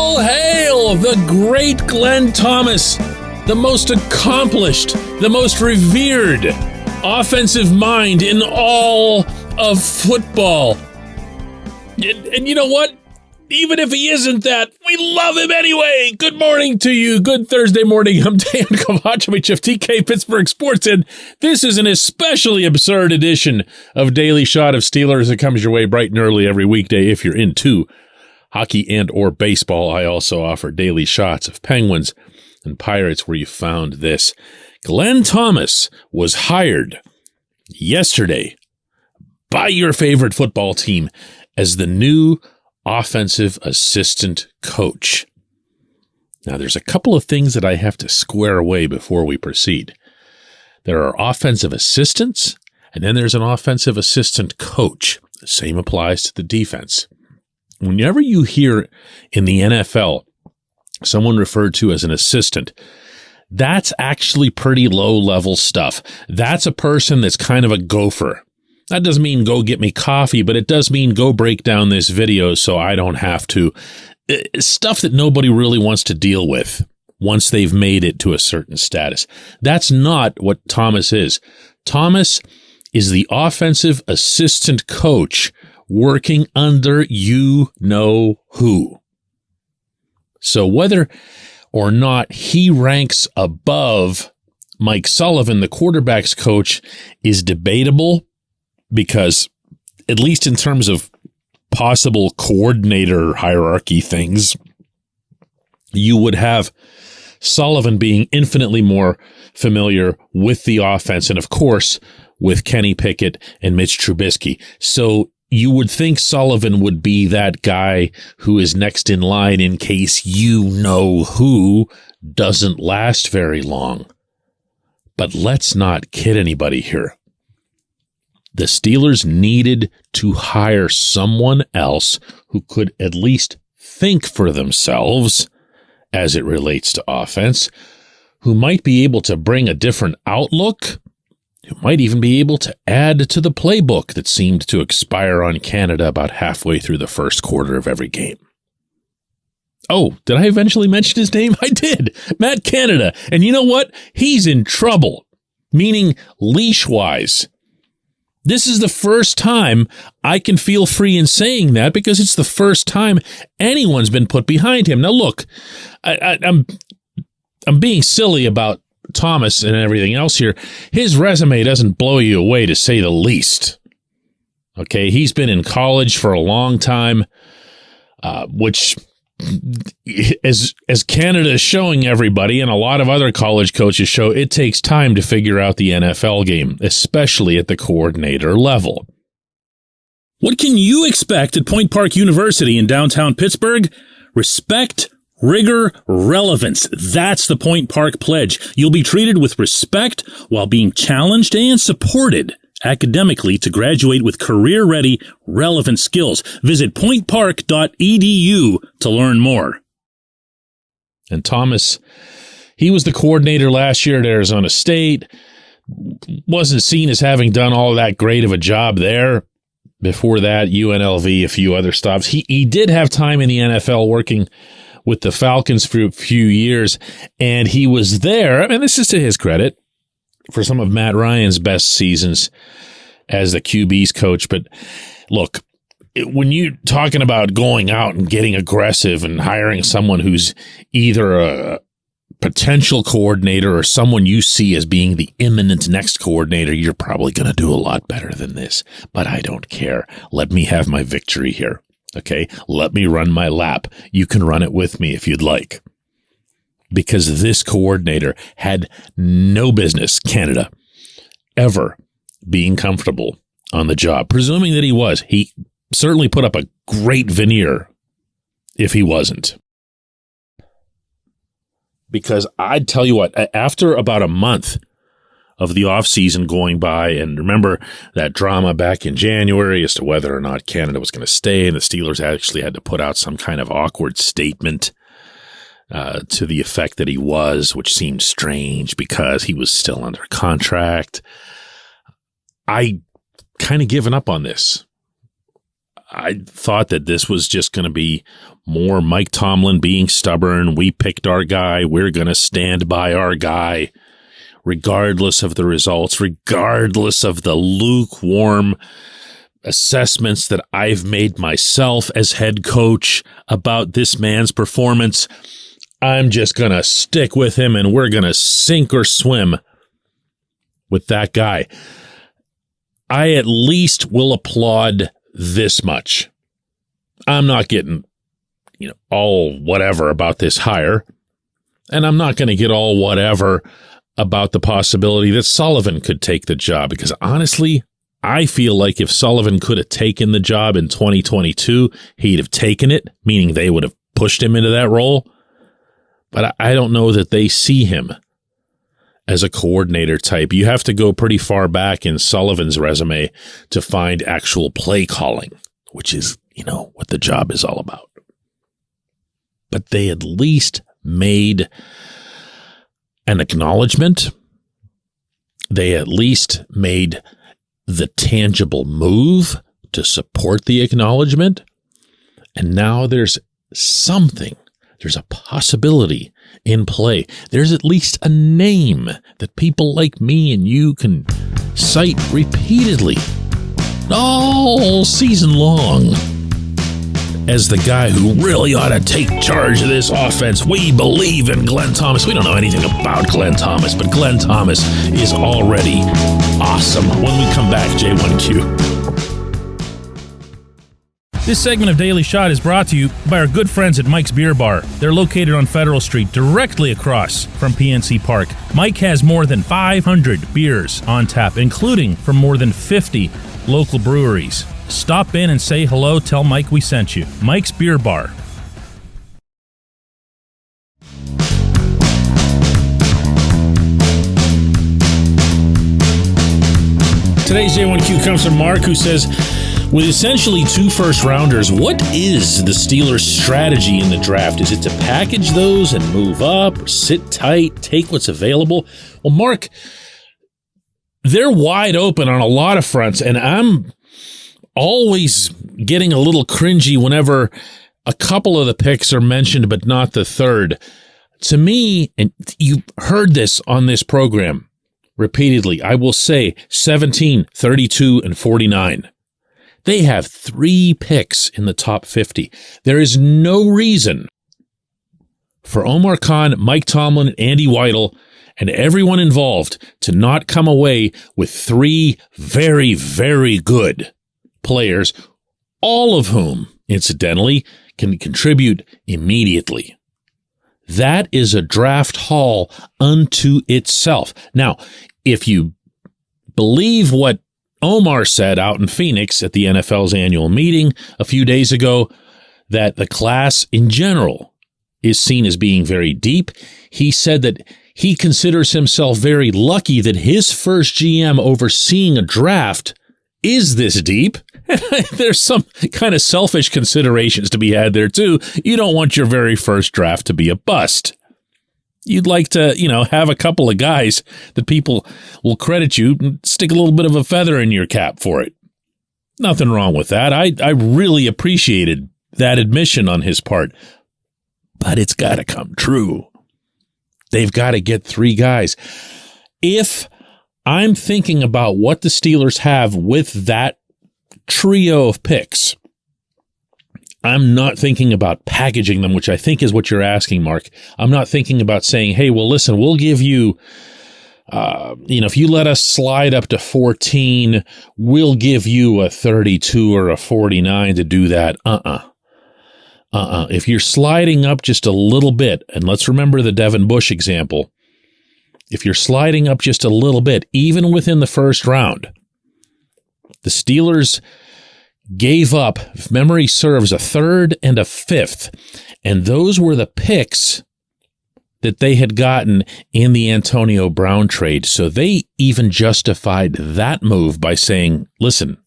All hail the great Glenn Thomas, the most accomplished, the most revered offensive mind in all of football. And you know what? Even if he isn't that, we love him anyway. Good morning to you. Good Thursday morning. I'm Dejan Kovacevic of TK Pittsburgh Sports, and this is an especially absurd edition of Daily Shot of Steelers that comes your way bright and early every weekday if you're into hockey and or baseball. I also offer daily shots of Penguins and Pirates where you found this. Glenn Thomas was hired yesterday by your favorite football team as the new offensive assistant coach. Now, there's a couple of things that I have to square away before we proceed. There are offensive assistants, and then there's an offensive assistant coach. The same applies to the defense. Whenever you hear in the NFL someone referred to as an assistant, that's actually pretty low-level stuff. That's a person that's kind of a gopher. That doesn't mean go get me coffee, but it does mean go break down this video so I don't have to. Stuff that nobody really wants to deal with once they've made it to a certain status. That's not what Thomas is. Thomas is the offensive assistant coach working under you-know-who. So whether or not he ranks above Mike Sullivan, the quarterback's coach, is debatable because, at least in terms of possible coordinator hierarchy things, you would have Sullivan being infinitely more familiar with the offense and, of course, with Kenny Pickett and Mitch Trubisky. So you would think Sullivan would be that guy who is next in line in case you-know-who doesn't last very long. But let's not kid anybody here. The Steelers needed to hire someone else who could at least think for themselves as it relates to offense, who might be able to bring a different outlook, who might even be able to add to the playbook that seemed to expire on Canada about halfway through the first quarter of every game. Oh, did I eventually mention his name? I did. Matt Canada. And you know what? He's in trouble, meaning leash-wise. This is the first time I can feel free in saying that because it's the first time anyone's been put behind him. Now, look, I'm being silly about Thomas and everything else here. His resume doesn't blow you away, to say the least. Okay, he's been in college for a long time, which, as Canada is showing everybody, and a lot of other college coaches show, it takes time to figure out the NFL game, especially at the coordinator level. What can you expect at Point Park University in downtown Pittsburgh? Respect, rigor, relevance. That's the Point Park Pledge. You'll be treated with respect while being challenged and supported academically to graduate with career-ready, relevant skills. Visit pointpark.edu to learn more. And Thomas, he was the coordinator last year at Arizona State. Wasn't seen as having done all that great of a job there. Before that, UNLV, a few other stops. He did have time in the NFL working with the Falcons for a few years, and he was there, I mean, this is to his credit, for some of Matt Ryan's best seasons as the QB's coach. But look, when you're talking about going out and getting aggressive and hiring someone who's either a potential coordinator or someone you see as being the imminent next coordinator, you're probably going to do a lot better than this. But I don't care. Let me have my victory here. Okay, let me run my lap. You can run it with me if you'd like. Because this coordinator had no business, Canada, ever being comfortable on the job. Presuming that he was, he certainly put up a great veneer if he wasn't. Because I'd tell you what, after about a month of the offseason going by, and remember that drama back in January as to whether or not Canada was going to stay, and the Steelers actually had to put out some kind of awkward statement to the effect that he was, which seemed strange because he was still under contract. I kind of given up on this. I thought that this was just going to be more Mike Tomlin being stubborn. We picked our guy. We're going to stand by our guy, regardless of the results, regardless of the lukewarm assessments that I've made myself as head coach about this man's performance. I'm just going to stick with him, and we're going to sink or swim with that guy. I at least will applaud this much. I'm not getting, all whatever about this hire, and I'm not going to get all whatever about the possibility that Sullivan could take the job, because honestly, I feel like if Sullivan could have taken the job in 2022, he'd have taken it, meaning they would have pushed him into that role. But I don't know that they see him as a coordinator type. You have to go pretty far back in Sullivan's resume to find actual play calling, which is, what the job is all about. But they at least made an acknowledgement. They at least made the tangible move to support the acknowledgement. And now there's something. There's a possibility in play. There's at least a name that people like me and you can cite repeatedly all season long as the guy who really ought to take charge of this offense. We believe in Glenn Thomas. We don't know anything about Glenn Thomas, but Glenn Thomas is already awesome. When we come back, J1Q. This segment of Daily Shot is brought to you by our good friends at Mike's Beer Bar. They're located on Federal Street, directly across from PNC Park. Mike has more than 500 beers on tap, including from more than 50 local breweries. Stop in and say hello. Tell Mike we sent you. Mike's Beer Bar. Today's J1Q comes from Mark, who says, with essentially 2 first-rounders, what is the Steelers' strategy in the draft? Is it to package those and move up, or sit tight, take what's available? Well, Mark, they're wide open on a lot of fronts, and I'm always getting a little cringy whenever a couple of the picks are mentioned, but not the third. To me, and you heard this on this program repeatedly, I will say 17, 32, and 49. They have 3 picks in the top 50. There is no reason for Omar Khan, Mike Tomlin, Andy Weidel, and everyone involved to not come away with 3 very, very good players, all of whom, incidentally, can contribute immediately. That is a draft haul unto itself. Now, if you believe what Omar said out in Phoenix at the NFL's annual meeting a few days ago, that the class in general is seen as being very deep. He said that he considers himself very lucky that his first GM overseeing a draft is this deep. There's some kind of selfish considerations to be had there too. You don't want your very first draft to be a bust. You'd like to, have a couple of guys that people will credit you and stick a little bit of a feather in your cap for it. Nothing wrong with that. I really appreciated that admission on his part. But it's got to come true. They've got to get 3 guys. If I'm thinking about what the Steelers have with that trio of picks, I'm not thinking about packaging them, which I think is what you're asking, Mark. I'm not thinking about saying, hey, well, listen, we'll give you, if you let us slide up to 14, we'll give you a 32 or a 49 to do that. If you're sliding up just a little bit, and let's remember the Devin Bush example, if you're sliding up just a little bit, even within the first round, the Steelers gave up, if memory serves, a 3rd and a 5th. And those were the picks that they had gotten in the Antonio Brown trade. So they even justified that move by saying, listen,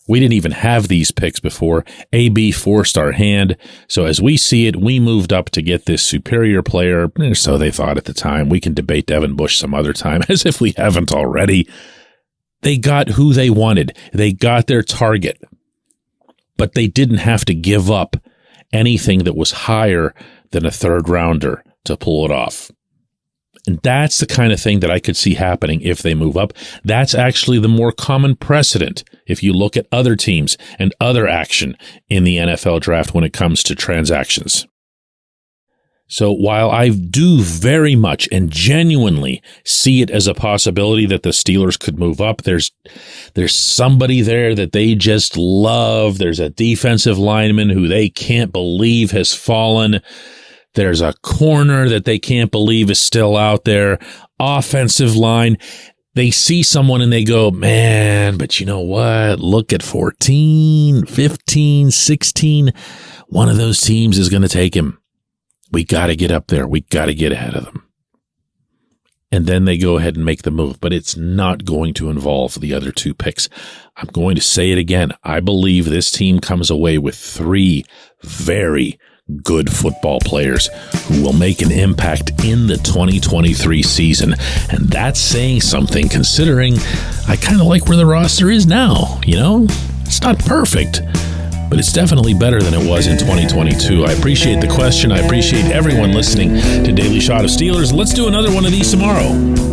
we didn't even have these picks before. AB forced our hand. So as we see it, we moved up to get this superior player. So they thought at the time. We can debate Devin Bush some other time, as if we haven't already. They got who they wanted. They got their target. but they didn't have to give up anything that was higher than a third rounder to pull it off. And that's the kind of thing that I could see happening if they move up. That's actually the more common precedent if you look at other teams and other action in the NFL draft when it comes to transactions. So while I do very much and genuinely see it as a possibility that the Steelers could move up, there's somebody there that they just love. There's a defensive lineman who they can't believe has fallen. There's a corner that they can't believe is still out there. Offensive line. They see someone and they go, man, but you know what? Look at 14, 15, 16. One of those teams is going to take him. We got to get up there. We got to get ahead of them. And then they go ahead and make the move, but it's not going to involve the other two picks. I'm going to say it again. I believe this team comes away with 3 very good football players who will make an impact in the 2023 season. And that's saying something, considering I kind of like where the roster is now. You know, it's not perfect, but it's definitely better than it was in 2022. I appreciate the question. I appreciate everyone listening to Daily Shot of Steelers. Let's do another one of these tomorrow.